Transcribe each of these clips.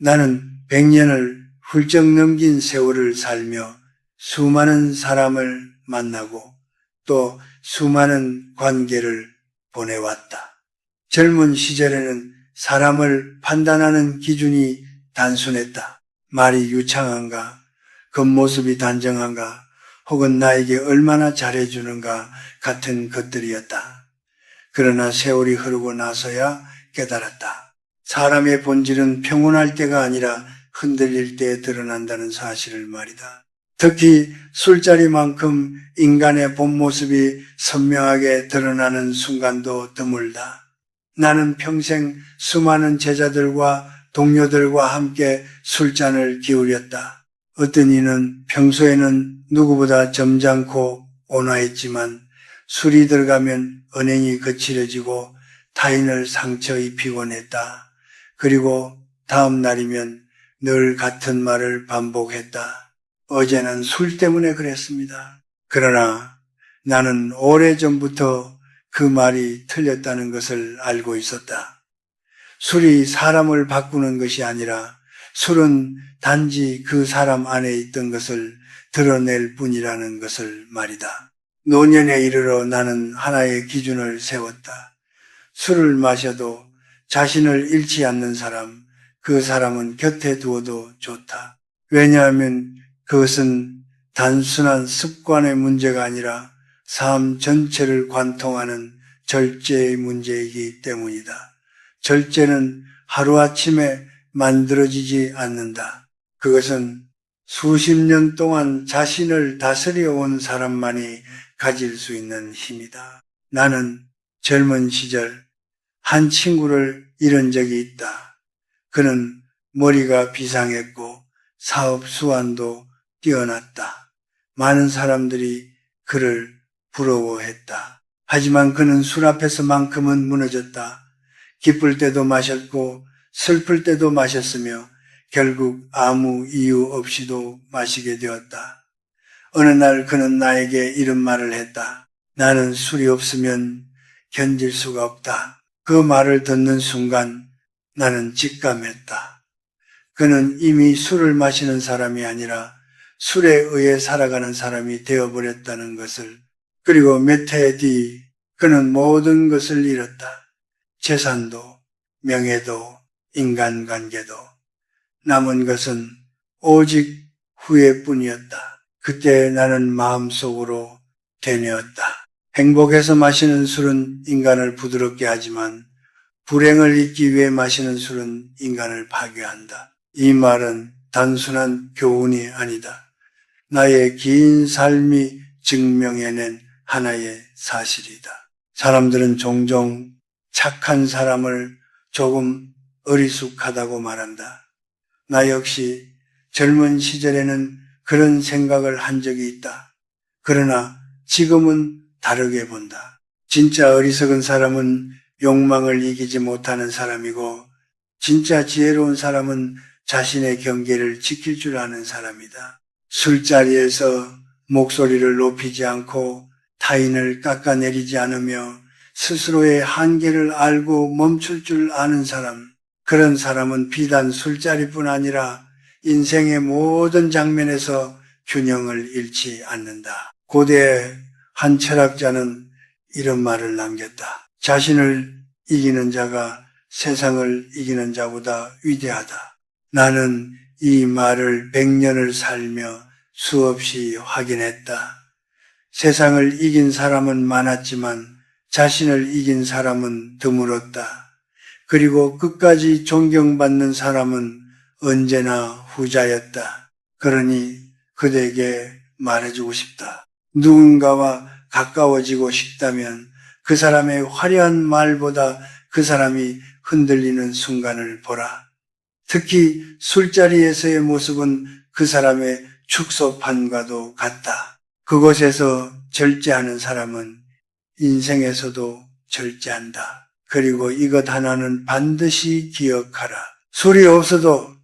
나는 100년을 훌쩍 넘긴 세월을 살며 수많은 사람을 만나고 또 수많은 관계를 보내왔다. 젊은 시절에는 사람을 판단하는 기준이 단순했다. 말이 유창한가, 겉모습이 단정한가, 혹은 나에게 얼마나 잘해주는가 같은 것들이었다. 그러나 세월이 흐르고 나서야 깨달았다. 사람의 본질은 평온할 때가 아니라 흔들릴 때 드러난다는 사실을 말이다. 특히 술자리만큼 인간의 본 모습이 선명하게 드러나는 순간도 드물다. 나는 평생 수많은 제자들과 동료들과 함께 술잔을 기울였다. 어떤 이는 평소에는 누구보다 점잖고 온화했지만 술이 들어가면 언행이 거칠어지고 타인을 상처 입히곤 했다. 그리고 다음 날이면 늘 같은 말을 반복했다. 어제는 술 때문에 그랬습니다. 그러나 나는 오래전부터 그 말이 틀렸다는 것을 알고 있었다. 술이 사람을 바꾸는 것이 아니라 술은 단지 그 사람 안에 있던 것을 드러낼 뿐이라는 것을 말이다. 노년에 이르러 나는 하나의 기준을 세웠다. 술을 마셔도 자신을 잃지 않는 사람, 그 사람은 곁에 두어도 좋다. 왜냐하면 그것은 단순한 습관의 문제가 아니라 삶 전체를 관통하는 절제의 문제이기 때문이다. 절제는 하루아침에 만들어지지 않는다. 그것은 수십 년 동안 자신을 다스려 온 사람만이 가질 수 있는 힘이다. 나는 젊은 시절 한 친구를 잃은 적이 있다. 그는 머리가 비상했고 사업 수완도 뛰어났다. 많은 사람들이 그를 부러워했다. 하지만 그는 술 앞에서만큼은 무너졌다. 기쁠 때도 마셨고 슬플 때도 마셨으며 결국 아무 이유 없이도 마시게 되었다. 어느 날 그는 나에게 이런 말을 했다. 나는 술이 없으면 견딜 수가 없다. 그 말을 듣는 순간 나는 직감했다. 그는 이미 술을 마시는 사람이 아니라 술에 의해 살아가는 사람이 되어버렸다는 것을. 그리고 몇 해 뒤 그는 모든 것을 잃었다. 재산도, 명예도, 인간관계도. 남은 것은 오직 후회뿐이었다. 그때 나는 마음속으로 되뇌었다. 행복해서 마시는 술은 인간을 부드럽게 하지만 불행을 잊기 위해 마시는 술은 인간을 파괴한다. 이 말은 단순한 교훈이 아니다. 나의 긴 삶이 증명해낸 하나의 사실이다. 사람들은 종종 착한 사람을 조금 어리숙하다고 말한다. 나 역시 젊은 시절에는 그런 생각을 한 적이 있다. 그러나 지금은 다르게 본다. 진짜 어리석은 사람은 욕망을 이기지 못하는 사람이고 진짜 지혜로운 사람은 자신의 경계를 지킬 줄 아는 사람이다. 술자리에서 목소리를 높이지 않고 타인을 깎아내리지 않으며 스스로의 한계를 알고 멈출 줄 아는 사람, 그런 사람은 비단 술자리뿐 아니라 인생의 모든 장면에서 균형을 잃지 않는다. 고대 한 철학자는 이런 말을 남겼다. 자신을 이기는 자가 세상을 이기는 자보다 위대하다. 나는 이 말을 100년을 살며 수없이 확인했다. 세상을 이긴 사람은 많았지만 자신을 이긴 사람은 드물었다. 그리고 끝까지 존경받는 사람은 언제나 후자였다. 그러니 그대에게 말해주고 싶다. 누군가와 가까워지고 싶다면 그 사람의 화려한 말보다 그 사람이 흔들리는 순간을 보라. 특히 술자리에서의 모습은 그 사람의 축소판과도 같다. 그곳에서 절제하는 사람은 인생에서도 절제한다. 그리고 이것 하나는 반드시 기억하라. 술이 없어도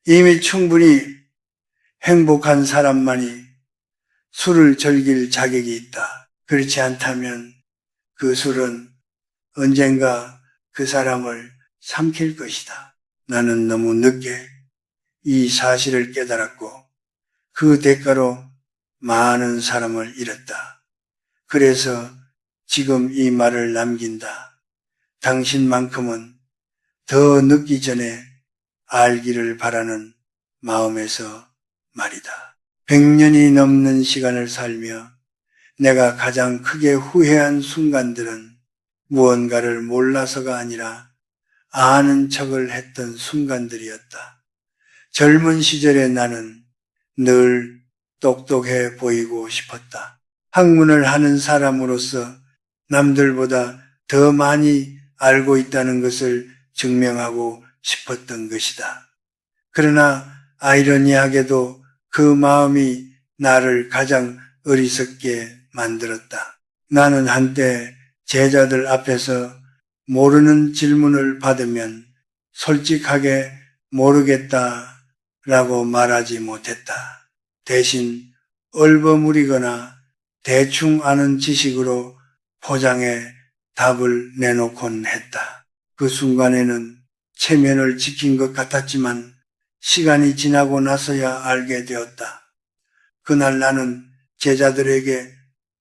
이미 충분히 행복한 사람만이 술을 즐길 자격이 있다. 그렇지 않다면 그 술은 언젠가 그 사람을 삼킬 것이다. 나는 너무 늦게 이 사실을 깨달았고 그 대가로 많은 사람을 잃었다. 그래서 지금 이 말을 남긴다. 당신만큼은 더 늦기 전에 알기를 바라는 마음에서 말이다. 100년이 넘는 시간을 살며 내가 가장 크게 후회한 순간들은 무언가를 몰라서가 아니라 아는 척을 했던 순간들이었다. 젊은 시절에 나는 늘 똑똑해 보이고 싶었다. 학문을 하는 사람으로서 남들보다 더 많이 알고 있다는 것을 증명하고 싶었던 것이다. 그러나 아이러니하게도 그 마음이 나를 가장 어리석게 만들었다. 나는 한때 제자들 앞에서 모르는 질문을 받으면 솔직하게 모르겠다라고 말하지 못했다. 대신 얼버무리거나 대충 아는 지식으로 포장해 답을 내놓곤 했다. 그 순간에는 체면을 지킨 것 같았지만 시간이 지나고 나서야 알게 되었다. 그날 나는 제자들에게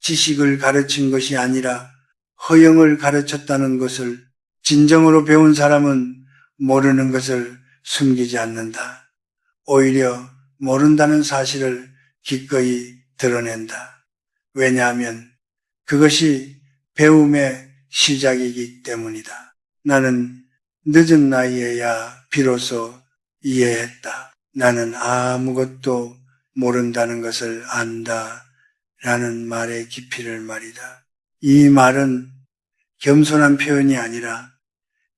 지식을 가르친 것이 아니라 허영을 가르쳤다는 것을, 진정으로 배운 사람은 모르는 것을 숨기지 않는다. 오히려 모른다는 사실을 기꺼이 드러낸다. 왜냐하면 그것이 배움의 시작이기 때문이다. 나는 늦은 나이에야 비로소 이해했다. 나는 아무것도 모른다는 것을 안다 라는 말의 깊이를 말이다. 이 말은 겸손한 표현이 아니라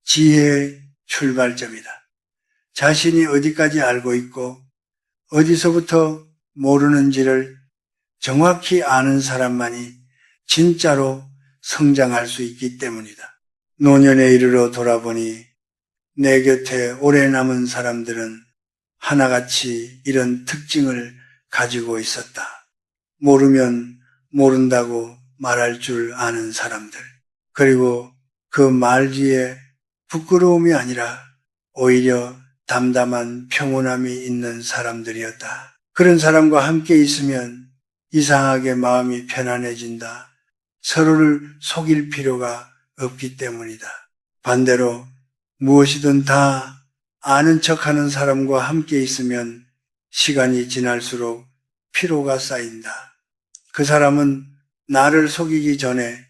지혜의 출발점이다. 자신이 어디까지 알고 있고 어디서부터 모르는지를 정확히 아는 사람만이 진짜로 성장할 수 있기 때문이다. 노년에 이르러 돌아보니 내 곁에 오래 남은 사람들은 하나같이 이런 특징을 가지고 있었다. 모르면 모른다고 말할 줄 아는 사람들. 그리고 그 말 뒤에 부끄러움이 아니라 오히려 담담한 평온함이 있는 사람들이었다. 그런 사람과 함께 있으면 이상하게 마음이 편안해진다. 서로를 속일 필요가 없기 때문이다. 반대로 무엇이든 다 아는 척하는 사람과 함께 있으면 시간이 지날수록 피로가 쌓인다. 그 사람은 나를 속이기 전에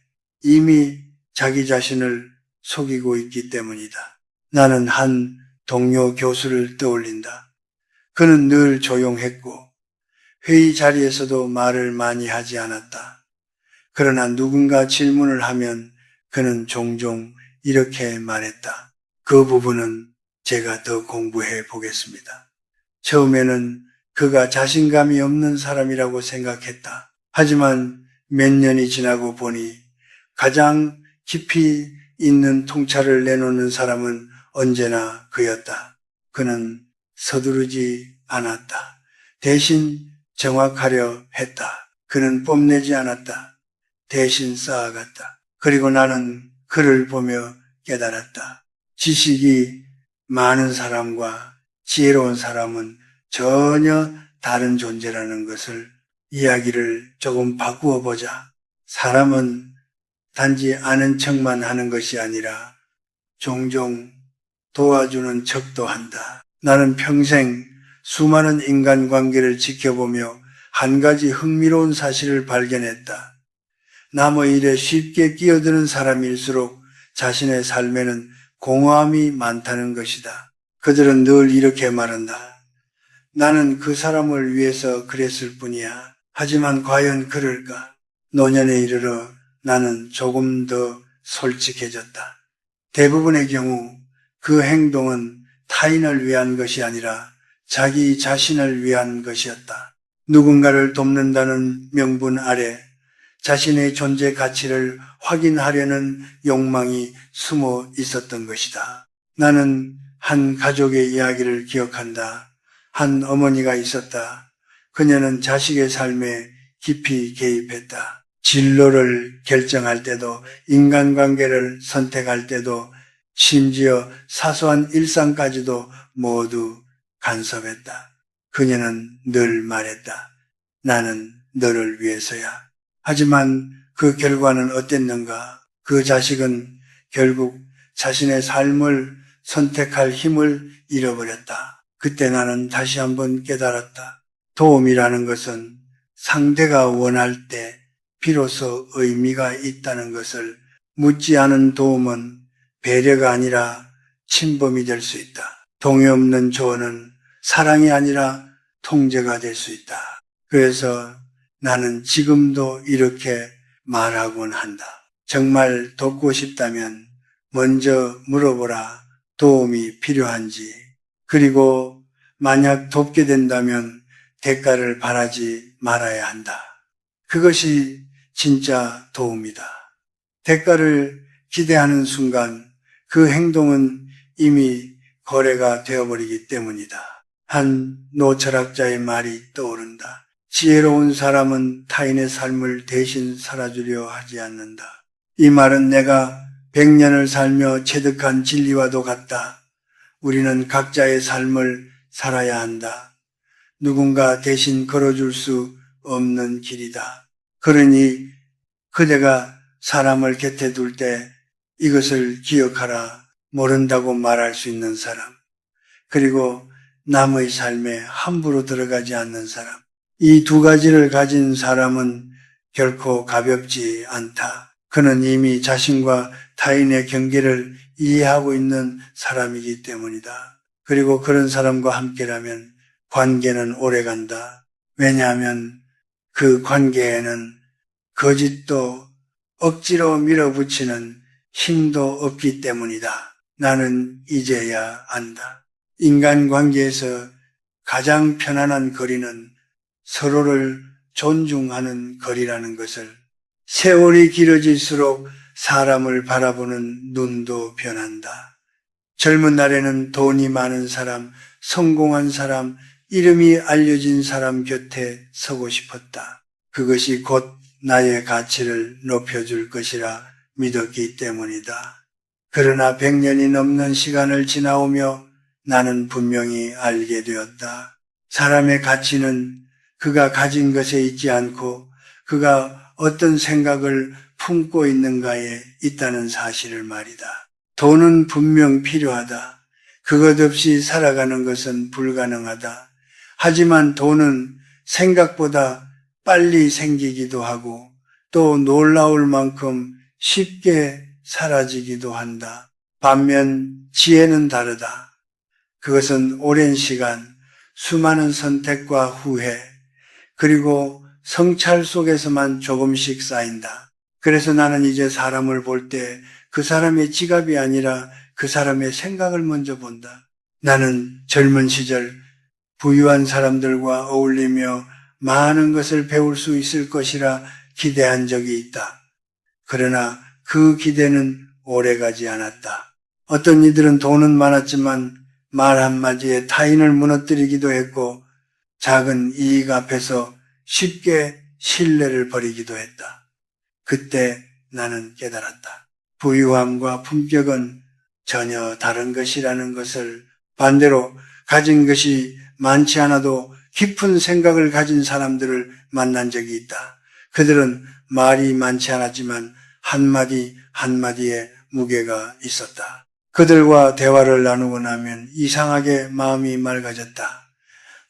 이미 자기 자신을 속이고 있기 때문이다. 나는 한 동료 교수를 떠올린다. 그는 늘 조용했고 회의 자리에서도 말을 많이 하지 않았다. 그러나 누군가 질문을 하면 그는 종종 이렇게 말했다. 그 부분은 제가 더 공부해 보겠습니다. 처음에는 그가 자신감이 없는 사람이라고 생각했다. 하지만 몇 년이 지나고 보니 가장 깊이 있는 통찰을 내놓는 사람은 언제나 그였다. 그는 서두르지 않았다. 대신 정확하려 했다. 그는 뽐내지 않았다. 대신 쌓아갔다. 그리고 나는 그를 보며 깨달았다. 지식이 많은 사람과 지혜로운 사람은 전혀 다른 존재라는 것을. 이야기를 조금 바꾸어 보자. 사람은 단지 아는 척만 하는 것이 아니라 종종 도와주는 척도 한다. 나는 평생 수많은 인간관계를 지켜보며 한 가지 흥미로운 사실을 발견했다. 남의 일에 쉽게 끼어드는 사람일수록 자신의 삶에는 공허함이 많다는 것이다. 그들은 늘 이렇게 말한다. 나는 그 사람을 위해서 그랬을 뿐이야. 하지만 과연 그럴까? 노년에 이르러 나는 조금 더 솔직해졌다. 대부분의 경우 그 행동은 타인을 위한 것이 아니라 자기 자신을 위한 것이었다. 누군가를 돕는다는 명분 아래 자신의 존재 가치를 확인하려는 욕망이 숨어 있었던 것이다. 나는 한 가족의 이야기를 기억한다. 한 어머니가 있었다. 그녀는 자식의 삶에 깊이 개입했다. 진로를 결정할 때도, 인간관계를 선택할 때도, 심지어 사소한 일상까지도 모두 간섭했다. 그녀는 늘 말했다. 나는 너를 위해서야. 하지만 그 결과는 어땠는가? 그 자식은 결국 자신의 삶을 선택할 힘을 잃어버렸다. 그때 나는 다시 한번 깨달았다. 도움이라는 것은 상대가 원할 때 비로소 의미가 있다는 것을 묻지 않은 도움은 배려가 아니라 침범이 될 수 있다. 동의 없는 조언은 사랑이 아니라 통제가 될 수 있다. 그래서 나는 지금도 이렇게 말하곤 한다. 정말 돕고 싶다면 먼저 물어보라. 도움이 필요한지. 그리고 만약 돕게 된다면 대가를 바라지 말아야 한다. 그것이 진짜 도움이다. 대가를 기대하는 순간 그 행동은 이미 거래가 되어버리기 때문이다. 한 노철학자의 말이 떠오른다. 지혜로운 사람은 타인의 삶을 대신 살아주려 하지 않는다. 이 말은 내가 100년을 살며 체득한 진리와도 같다. 우리는 각자의 삶을 살아야 한다. 누군가 대신 걸어줄 수 없는 길이다. 그러니 그대가 사람을 곁에 둘 때 이것을 기억하라. 모른다고 말할 수 있는 사람. 그리고 남의 삶에 함부로 들어가지 않는 사람. 이 두 가지를 가진 사람은 결코 가볍지 않다. 그는 이미 자신과 타인의 경계를 이해하고 있는 사람이기 때문이다. 그리고 그런 사람과 함께라면 관계는 오래간다. 왜냐하면 그 관계에는 거짓도 억지로 밀어붙이는 힘도 없기 때문이다. 나는 이제야 안다. 인간관계에서 가장 편안한 거리는 서로를 존중하는 거리라는 것을. 세월이 길어질수록 사람을 바라보는 눈도 변한다. 젊은 날에는 돈이 많은 사람, 성공한 사람, 이름이 알려진 사람 곁에 서고 싶었다. 그것이 곧 나의 가치를 높여줄 것이라 믿었기 때문이다. 그러나 100년이 넘는 시간을 지나오며 나는 분명히 알게 되었다. 사람의 가치는 그가 가진 것에 있지 않고 그가 어떤 생각을 품고 있는가에 있다는 사실을 말이다. 돈은 분명 필요하다. 그것 없이 살아가는 것은 불가능하다. 하지만 돈은 생각보다 빨리 생기기도 하고 또 놀라울 만큼 쉽게 사라지기도 한다. 반면 지혜는 다르다. 그것은 오랜 시간, 수많은 선택과 후회, 그리고 성찰 속에서만 조금씩 쌓인다. 그래서 나는 이제 사람을 볼 때 그 사람의 지갑이 아니라 그 사람의 생각을 먼저 본다. 나는 젊은 시절 부유한 사람들과 어울리며 많은 것을 배울 수 있을 것이라 기대한 적이 있다. 그러나 그 기대는 오래가지 않았다. 어떤 이들은 돈은 많았지만 말 한마디에 타인을 무너뜨리기도 했고 작은 이익 앞에서 쉽게 신뢰를 버리기도 했다. 그때 나는 깨달았다. 부유함과 품격은 전혀 다른 것이라는 것을. 반대로 가진 것이 많지 않아도 깊은 생각을 가진 사람들을 만난 적이 있다. 그들은 말이 많지 않았지만 한마디 한마디에 무게가 있었다. 그들과 대화를 나누고 나면 이상하게 마음이 맑아졌다.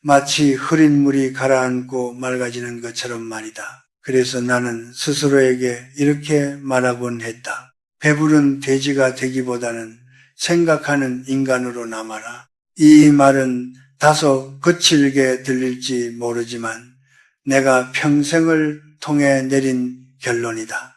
마치 흐린 물이 가라앉고 맑아지는 것처럼 말이다. 그래서 나는 스스로에게 이렇게 말하곤 했다. 배부른 돼지가 되기보다는 생각하는 인간으로 남아라. 이 말은 다소 거칠게 들릴지 모르지만 내가 평생을 통해 내린 결론이다.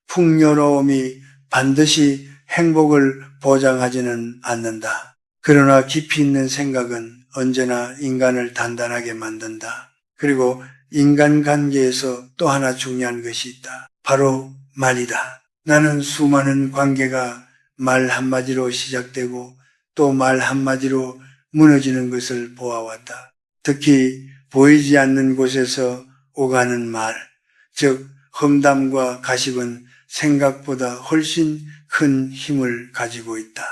풍요로움이 반드시 행복을 보장하지는 않는다. 그러나 깊이 있는 생각은 언제나 인간을 단단하게 만든다. 그리고 인간관계에서 또 하나 중요한 것이 있다. 바로 말이다. 나는 수많은 관계가 말 한마디로 시작되고 또 말 한마디로 무너지는 것을 보아왔다. 특히 보이지 않는 곳에서 오가는 말, 즉 험담과 가십은 생각보다 훨씬 큰 힘을 가지고 있다.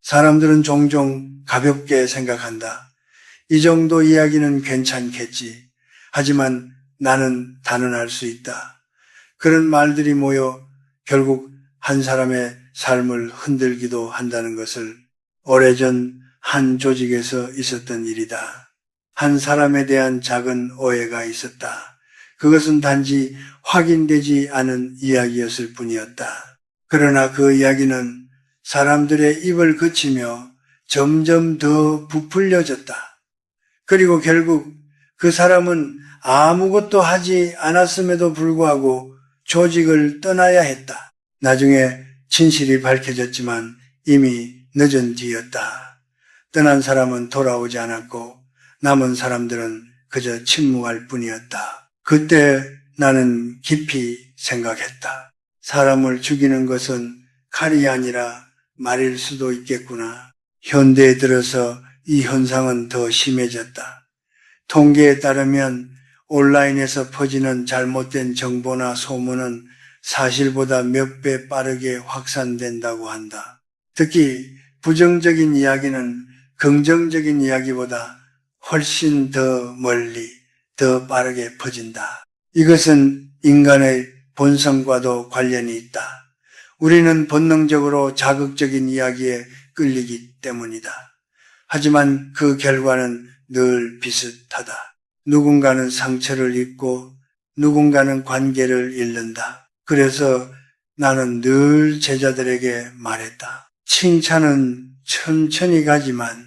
사람들은 종종 가볍게 생각한다. 이 정도 이야기는 괜찮겠지. 하지만 나는 단언할 수 있다. 그런 말들이 모여 결국 한 사람의 삶을 흔들기도 한다는 것을 오래전 한 조직에서 있었던 일이다. 한 사람에 대한 작은 오해가 있었다. 그것은 단지 확인되지 않은 이야기였을 뿐이었다. 그러나 그 이야기는 사람들의 입을 그치며 점점 더 부풀려졌다. 그리고 결국 그 사람은 아무것도 하지 않았음에도 불구하고 조직을 떠나야 했다. 나중에 진실이 밝혀졌지만 이미 늦은 뒤였다. 떠난 사람은 돌아오지 않았고 남은 사람들은 그저 침묵할 뿐이었다. 그때 나는 깊이 생각했다. 사람을 죽이는 것은 칼이 아니라 말일 수도 있겠구나. 현대에 들어서 이 현상은 더 심해졌다. 통계에 따르면 온라인에서 퍼지는 잘못된 정보나 소문은 사실보다 몇 배 빠르게 확산된다고 한다. 특히 부정적인 이야기는 긍정적인 이야기보다 훨씬 더 멀리, 더 빠르게 퍼진다. 이것은 인간의 본성과도 관련이 있다. 우리는 본능적으로 자극적인 이야기에 끌리기 때문이다. 하지만 그 결과는 늘 비슷하다. 누군가는 상처를 입고 누군가는 관계를 잃는다. 그래서 나는 늘 제자들에게 말했다. 칭찬은 천천히 가지만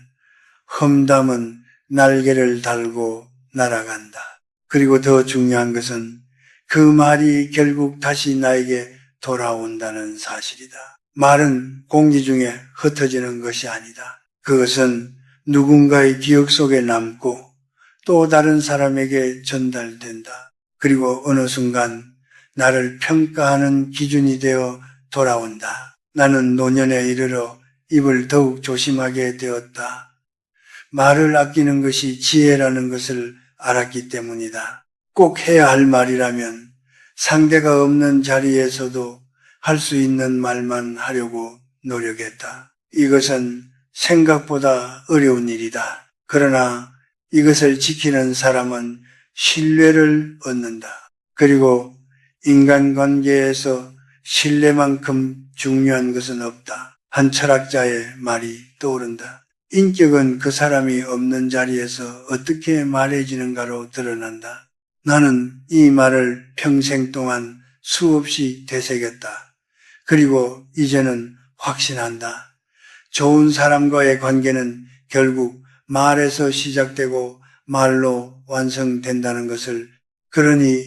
험담은 날개를 달고 날아간다. 그리고 더 중요한 것은 그 말이 결국 다시 나에게 돌아온다는 사실이다. 말은 공기 중에 흩어지는 것이 아니다. 그것은 누군가의 기억 속에 남고 또 다른 사람에게 전달된다. 그리고 어느 순간 나를 평가하는 기준이 되어 돌아온다. 나는 노년에 이르러 입을 더욱 조심하게 되었다. 말을 아끼는 것이 지혜라는 것을 알았기 때문이다. 꼭 해야 할 말이라면 상대가 없는 자리에서도 할 수 있는 말만 하려고 노력했다. 이것은 생각보다 어려운 일이다. 그러나 이것을 지키는 사람은 신뢰를 얻는다. 그리고 인간관계에서 신뢰만큼 중요한 것은 없다. 한 철학자의 말이 떠오른다. 인격은 그 사람이 없는 자리에서 어떻게 말해지는가로 드러난다. 나는 이 말을 평생 동안 수없이 되새겼다. 그리고 이제는 확신한다. 좋은 사람과의 관계는 결국 말에서 시작되고 말로 완성된다는 것을. 그러니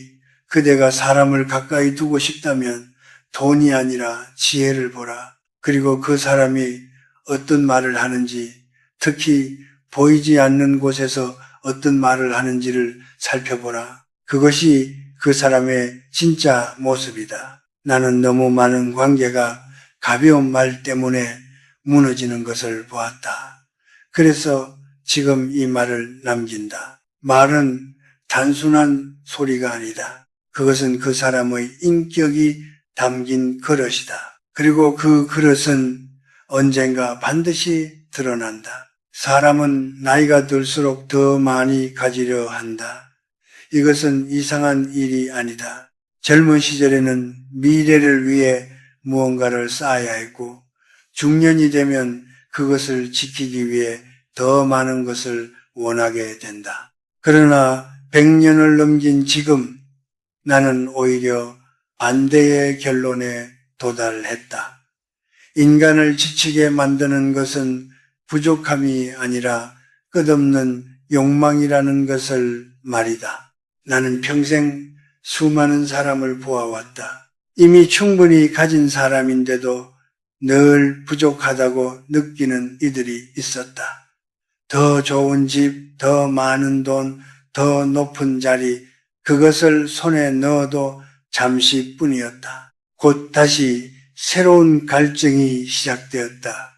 그대가 사람을 가까이 두고 싶다면 돈이 아니라 지혜를 보라. 그리고 그 사람이 어떤 말을 하는지, 특히 보이지 않는 곳에서 어떤 말을 하는지를 살펴보라. 그것이 그 사람의 진짜 모습이다. 나는 너무 많은 관계가 가벼운 말 때문에 무너지는 것을 보았다. 그래서 지금 이 말을 남긴다. 말은 단순한 소리가 아니다. 그것은 그 사람의 인격이 담긴 그릇이다. 그리고 그 그릇은 언젠가 반드시 드러난다. 사람은 나이가 들수록 더 많이 가지려 한다. 이것은 이상한 일이 아니다. 젊은 시절에는 미래를 위해 무언가를 쌓아야 했고 중년이 되면 그것을 지키기 위해 더 많은 것을 원하게 된다. 그러나 100년을 넘긴 지금 나는 오히려 반대의 결론에 도달했다. 인간을 지치게 만드는 것은 부족함이 아니라 끝없는 욕망이라는 것을 말이다. 나는 평생 수많은 사람을 보아왔다. 이미 충분히 가진 사람인데도 늘 부족하다고 느끼는 이들이 있었다. 더 좋은 집, 더 많은 돈, 더 높은 자리, 그것을 손에 넣어도 잠시뿐이었다. 곧 다시 새로운 갈증이 시작되었다.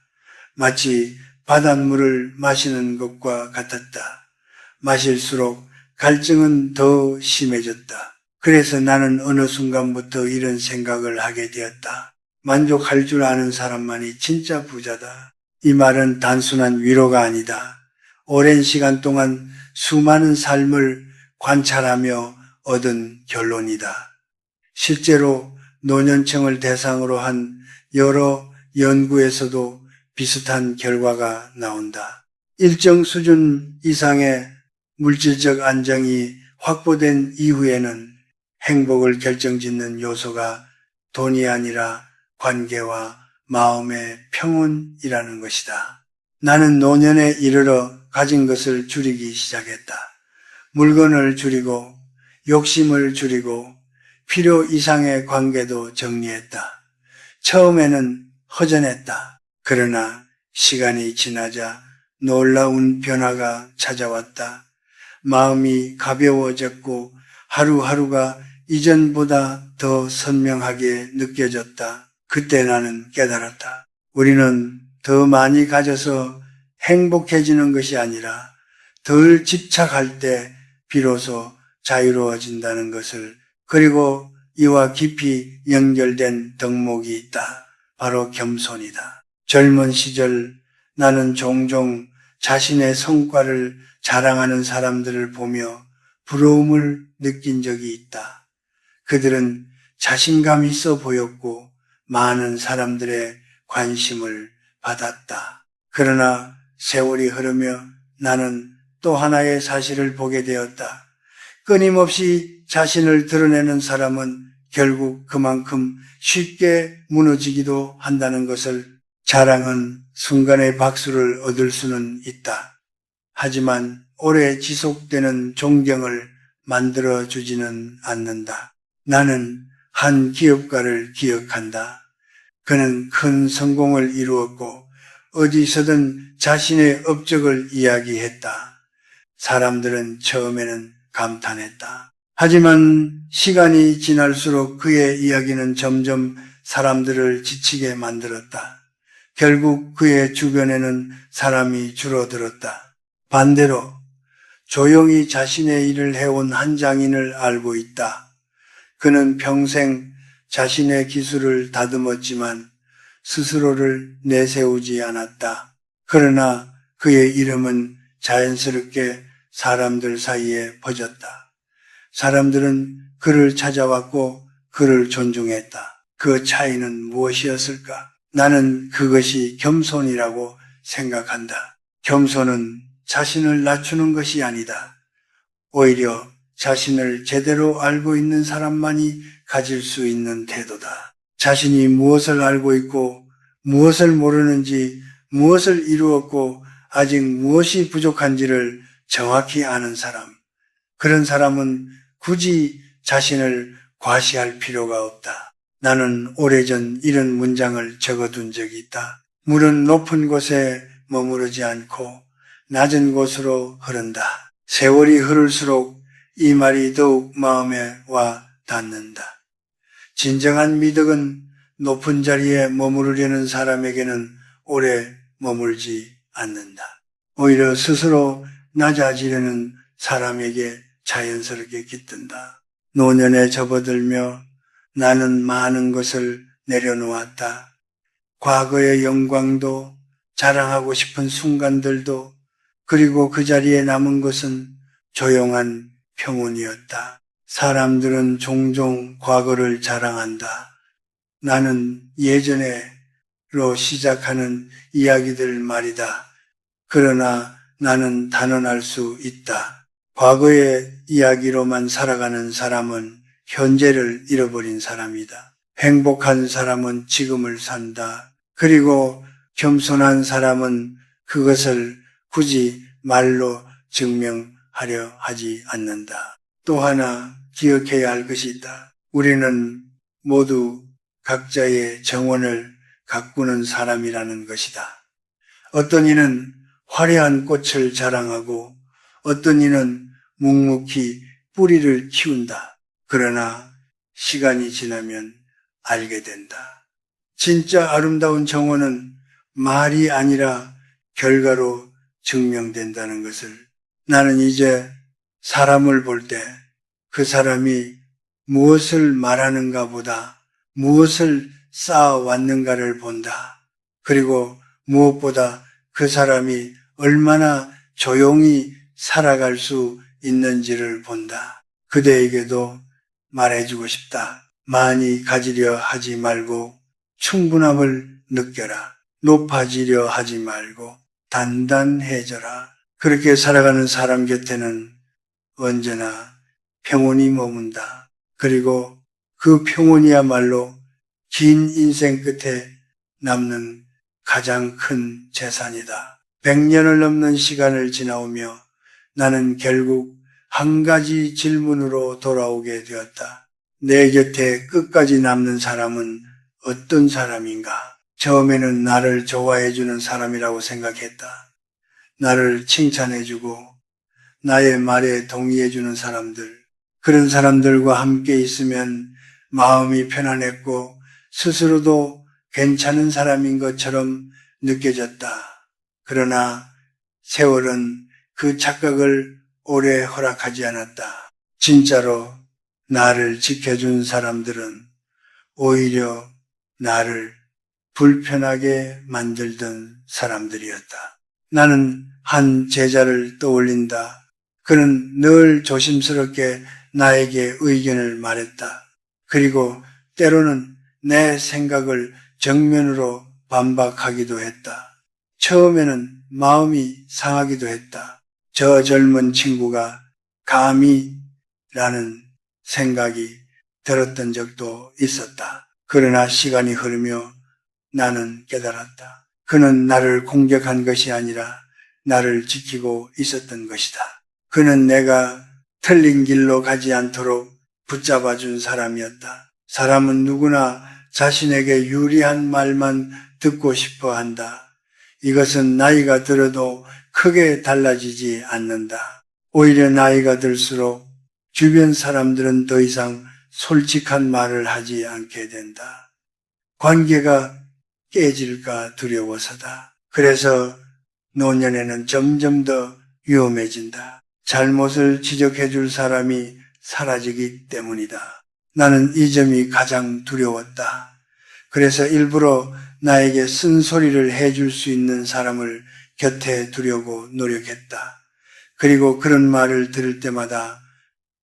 마치 바닷물을 마시는 것과 같았다. 마실수록 갈증은 더 심해졌다. 그래서 나는 어느 순간부터 이런 생각을 하게 되었다. 만족할 줄 아는 사람만이 진짜 부자다. 이 말은 단순한 위로가 아니다. 오랜 시간 동안 수많은 삶을 관찰하며 얻은 결론이다. 실제로 노년층을 대상으로 한 여러 연구에서도 비슷한 결과가 나온다. 일정 수준 이상의 물질적 안정이 확보된 이후에는 행복을 결정짓는 요소가 돈이 아니라 관계와 마음의 평온이라는 것이다. 나는 노년에 이르러 가진 것을 줄이기 시작했다. 물건을 줄이고 욕심을 줄이고 필요 이상의 관계도 정리했다. 처음에는 허전했다. 그러나 시간이 지나자 놀라운 변화가 찾아왔다. 마음이 가벼워졌고 하루하루가 이전보다 더 선명하게 느껴졌다. 그때 나는 깨달았다. 우리는 더 많이 가져서 행복해지는 것이 아니라 덜 집착할 때 비로소 자유로워진다는 것을, 그리고 이와 깊이 연결된 덕목이 있다. 바로 겸손이다. 젊은 시절 나는 종종 자신의 성과를 자랑하는 사람들을 보며 부러움을 느낀 적이 있다. 그들은 자신감 있어 보였고 많은 사람들의 관심을 받았다. 그러나 세월이 흐르며 나는 또 하나의 사실을 보게 되었다. 끊임없이 자신을 드러내는 사람은 결국 그만큼 쉽게 무너지기도 한다는 것을, 자랑은 순간의 박수를 얻을 수는 있다. 하지만 오래 지속되는 존경을 만들어주지는 않는다. 나는 한 기업가를 기억한다. 그는 큰 성공을 이루었고 어디서든 자신의 업적을 이야기했다. 사람들은 처음에는 감탄했다. 하지만 시간이 지날수록 그의 이야기는 점점 사람들을 지치게 만들었다. 결국 그의 주변에는 사람이 줄어들었다. 반대로 조용히 자신의 일을 해온 한 장인을 알고 있다. 그는 평생 자신의 기술을 다듬었지만 스스로를 내세우지 않았다. 그러나 그의 이름은 자연스럽게 사람들 사이에 퍼졌다. 사람들은 그를 찾아왔고 그를 존중했다. 그 차이는 무엇이었을까? 나는 그것이 겸손이라고 생각한다. 겸손은 자신을 낮추는 것이 아니다. 오히려 자신을 제대로 알고 있는 사람만이 가질 수 있는 태도다. 자신이 무엇을 알고 있고 무엇을 모르는지, 무엇을 이루었고 아직 무엇이 부족한지를 정확히 아는 사람. 그런 사람은 굳이 자신을 과시할 필요가 없다. 나는 오래전 이런 문장을 적어둔 적이 있다. 물은 높은 곳에 머무르지 않고 낮은 곳으로 흐른다. 세월이 흐를수록 이 말이 더욱 마음에 와 닿는다. 진정한 미덕은 높은 자리에 머무르려는 사람에게는 오래 머물지 않는다. 오히려 스스로 낮아지려는 사람에게 자연스럽게 깃든다. 노년에 접어들며 나는 많은 것을 내려놓았다. 과거의 영광도, 자랑하고 싶은 순간들도, 그리고 그 자리에 남은 것은 조용한 평온이었다. 사람들은 종종 과거를 자랑한다. 나는 예전에로 시작하는 이야기들 말이다. 그러나 나는 단언할 수 있다. 과거의 이야기로만 살아가는 사람은 현재를 잃어버린 사람이다. 행복한 사람은 지금을 산다. 그리고 겸손한 사람은 그것을 굳이 말로 증명하려 하지 않는다. 또 하나 기억해야 할 것이 있다. 우리는 모두 각자의 정원을 가꾸는 사람이라는 것이다. 어떤 이는 화려한 꽃을 자랑하고 어떤 이는 묵묵히 뿌리를 키운다. 그러나 시간이 지나면 알게 된다. 진짜 아름다운 정원은 말이 아니라 결과로 증명된다는 것을. 나는 이제 사람을 볼 때 그 사람이 무엇을 말하는가 보다 무엇을 쌓아왔는가를 본다. 그리고 무엇보다 그 사람이 얼마나 조용히 살아갈 수 있는지를 본다. 그대에게도 말해주고 싶다. 많이 가지려 하지 말고 충분함을 느껴라. 높아지려 하지 말고 단단해져라. 그렇게 살아가는 사람 곁에는 언제나 평온이 머문다. 그리고 그 평온이야말로 긴 인생 끝에 남는 가장 큰 재산이다. 100년을 넘는 시간을 지나오며 나는 결국 한 가지 질문으로 돌아오게 되었다. 내 곁에 끝까지 남는 사람은 어떤 사람인가? 처음에는 나를 좋아해주는 사람이라고 생각했다. 나를 칭찬해주고 나의 말에 동의해주는 사람들, 그런 사람들과 함께 있으면 마음이 편안했고 스스로도 괜찮은 사람인 것처럼 느껴졌다. 그러나 세월은 그 착각을 오래 허락하지 않았다. 진짜로 나를 지켜준 사람들은 오히려 나를 불편하게 만들던 사람들이었다. 나는 한 제자를 떠올린다. 그는 늘 조심스럽게 나에게 의견을 말했다. 그리고 때로는 내 생각을 정면으로 반박하기도 했다. 처음에는 마음이 상하기도 했다. 저 젊은 친구가 감히 라는 생각이 들었던 적도 있었다. 그러나 시간이 흐르며 나는 깨달았다. 그는 나를 공격한 것이 아니라 나를 지키고 있었던 것이다. 그는 내가 틀린 길로 가지 않도록 붙잡아준 사람이었다. 사람은 누구나 자신에게 유리한 말만 듣고 싶어 한다. 이것은 나이가 들어도 크게 달라지지 않는다. 오히려 나이가 들수록 주변 사람들은 더 이상 솔직한 말을 하지 않게 된다. 관계가 깨질까 두려워서다. 그래서 노년에는 점점 더 위험해진다. 잘못을 지적해 줄 사람이 사라지기 때문이다. 나는 이 점이 가장 두려웠다. 그래서 일부러 나에게 쓴소리를 해줄 수 있는 사람을 곁에 두려고 노력했다. 그리고 그런 말을 들을 때마다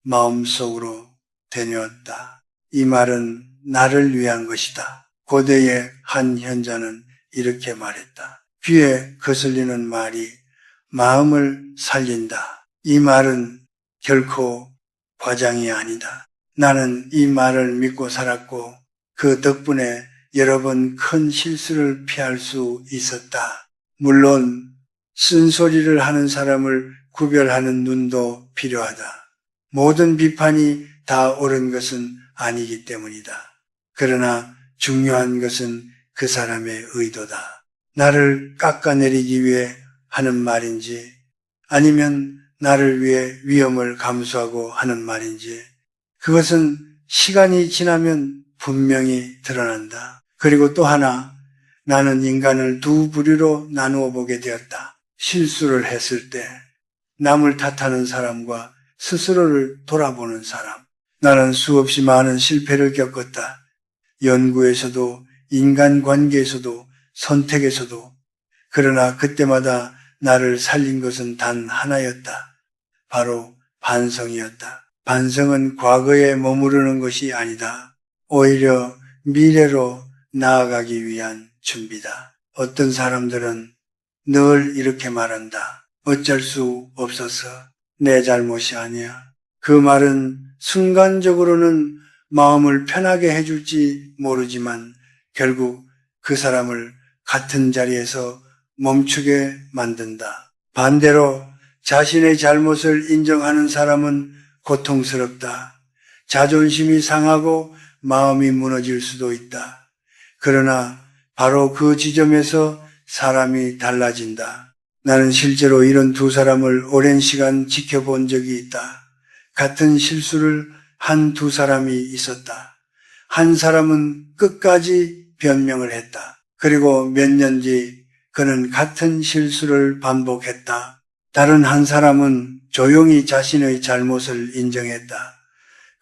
마음속으로 되뇌었다. 이 말은 나를 위한 것이다. 고대의 한 현자는 이렇게 말했다. 귀에 거슬리는 말이 마음을 살린다. 이 말은 결코 과장이 아니다. 나는 이 말을 믿고 살았고 그 덕분에 여러 번 큰 실수를 피할 수 있었다. 물론 쓴소리를 하는 사람을 구별하는 눈도 필요하다. 모든 비판이 다 옳은 것은 아니기 때문이다. 그러나 중요한 것은 그 사람의 의도다. 나를 깎아내리기 위해 하는 말인지 아니면 나를 위해 위험을 감수하고 하는 말인지 그것은 시간이 지나면 분명히 드러난다. 그리고 또 하나, 나는 인간을 두 부류로 나누어 보게 되었다. 실수를 했을 때 남을 탓하는 사람과 스스로를 돌아보는 사람. 나는 수없이 많은 실패를 겪었다. 연구에서도 인간관계에서도 선택에서도. 그러나 그때마다 나를 살린 것은 단 하나였다. 바로 반성이었다. 반성은 과거에 머무르는 것이 아니다. 오히려 미래로 나아가기 위한 준비다. 어떤 사람들은 늘 이렇게 말한다. 어쩔 수 없어서 내 잘못이 아니야. 그 말은 순간적으로는 마음을 편하게 해줄지 모르지만 결국 그 사람을 같은 자리에서 멈추게 만든다. 반대로 자신의 잘못을 인정하는 사람은 고통스럽다. 자존심이 상하고 마음이 무너질 수도 있다. 그러나 바로 그 지점에서 사람이 달라진다. 나는 실제로 이런 두 사람을 오랜 시간 지켜본 적이 있다. 같은 실수를 한 두 사람이 있었다. 한 사람은 끝까지 변명을 했다. 그리고 몇 년 뒤 그는 같은 실수를 반복했다. 다른 한 사람은 조용히 자신의 잘못을 인정했다.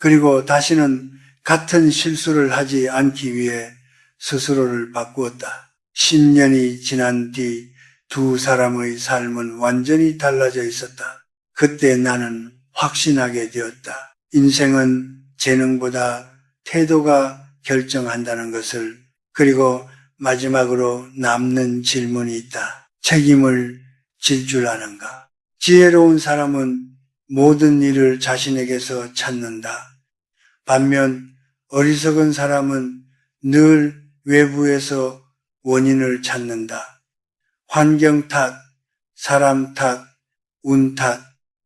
그리고 다시는 같은 실수를 하지 않기 위해 스스로를 바꾸었다. 10년이 지난 뒤 두 사람의 삶은 완전히 달라져 있었다. 그때 나는 확신하게 되었다. 인생은 재능보다 태도가 결정한다는 것을. 그리고 마지막으로 남는 질문이 있다. 책임을 질 줄 아는가? 지혜로운 사람은 모든 일을 자신에게서 찾는다. 반면 어리석은 사람은 늘 외부에서 원인을 찾는다. 환경 탓, 사람 탓, 운 탓.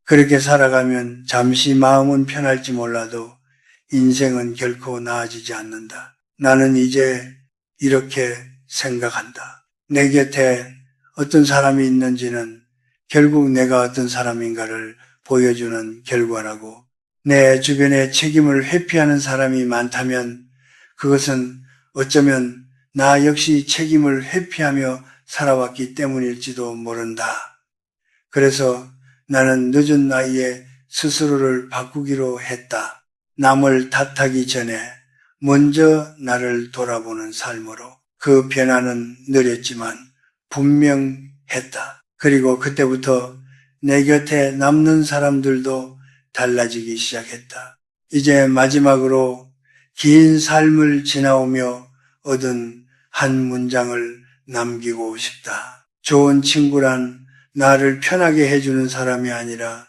그렇게 살아가면 잠시 마음은 편할지 몰라도 인생은 결코 나아지지 않는다. 나는 이제 이렇게 생각한다. 내 곁에 어떤 사람이 있는지는 결국 내가 어떤 사람인가를 보여주는 결과라고. 내 주변에 책임을 회피하는 사람이 많다면 그것은 어쩌면 나 역시 책임을 회피하며 살아왔기 때문일지도 모른다. 그래서 나는 늦은 나이에 스스로를 바꾸기로 했다. 남을 탓하기 전에 먼저 나를 돌아보는 삶으로. 그 변화는 느렸지만 분명했다. 그리고 그때부터 내 곁에 남는 사람들도 달라지기 시작했다. 이제 마지막으로 긴 삶을 지나오며 얻은 한 문장을 남기고 싶다. 좋은 친구란 나를 편하게 해주는 사람이 아니라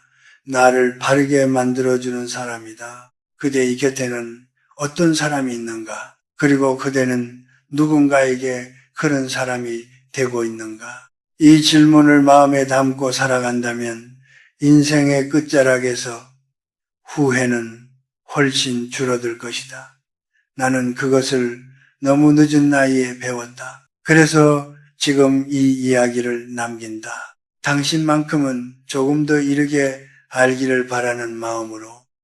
나를 바르게 만들어주는 사람이다. 그대의 곁에는 어떤 사람이 있는가? 그리고 그대는 누군가에게 그런 사람이 되고 있는가? 이 질문을 마음에 담고 살아간다면 인생의 끝자락에서 후회는 훨씬 줄어들 것이다. 나는 그것을 너무 늦은 나이에 배웠다. 그래서 지금 이 이야기를 남긴다. 당신만큼은 조금 더 이르게 알기를 바라는 마음으로.